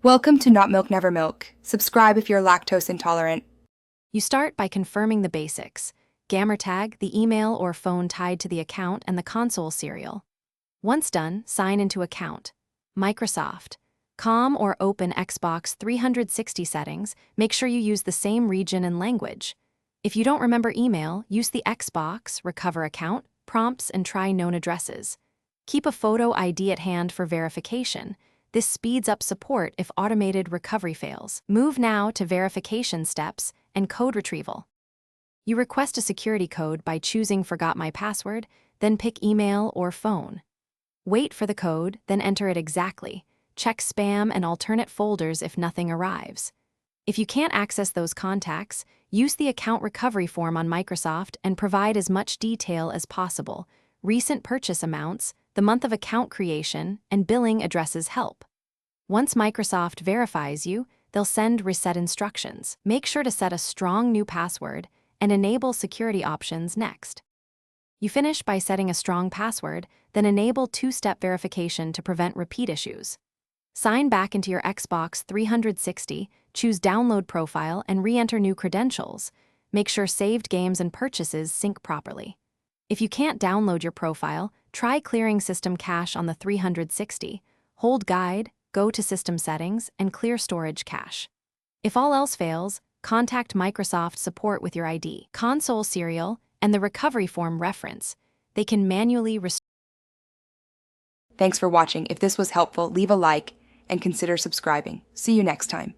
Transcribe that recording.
Welcome to Not Milk Never Milk. Subscribe if you're lactose intolerant. You start by confirming the basics: gamer tag, the email or phone tied to the account, and the console serial. Once done, sign into account. Microsoft. Com or open Xbox 360 settings, make sure you use the same region and language. If you don't remember email, use the Xbox, recover account, prompts, and try known addresses. Keep a photo ID at hand for verification. This speeds up support if automated recovery fails. Move now to verification steps and code retrieval. You request a security code by choosing Forgot My Password, then pick email or phone. Wait for the code, then enter it exactly. Check spam and alternate folders if nothing arrives. If you can't access those contacts, use the account recovery form on Microsoft and provide as much detail as possible. Recent purchase amounts, the month of account creation, and billing addresses help. Once Microsoft verifies you, they'll send reset instructions. Make sure to set a strong new password and enable security options next. You finish by setting a strong password, then enable two-step verification to prevent repeat issues. Sign back into your Xbox 360, choose Download Profile, and re-enter new credentials. Make sure saved games and purchases sync properly. If you can't download your profile, try clearing system cache on the 360. Hold Guide, go to System Settings, and clear storage cache. If all else fails, contact Microsoft support with your ID, console serial, and the recovery form reference. They can manually restore. Thanks for watching. If this was helpful, leave a like and consider subscribing. See you next time.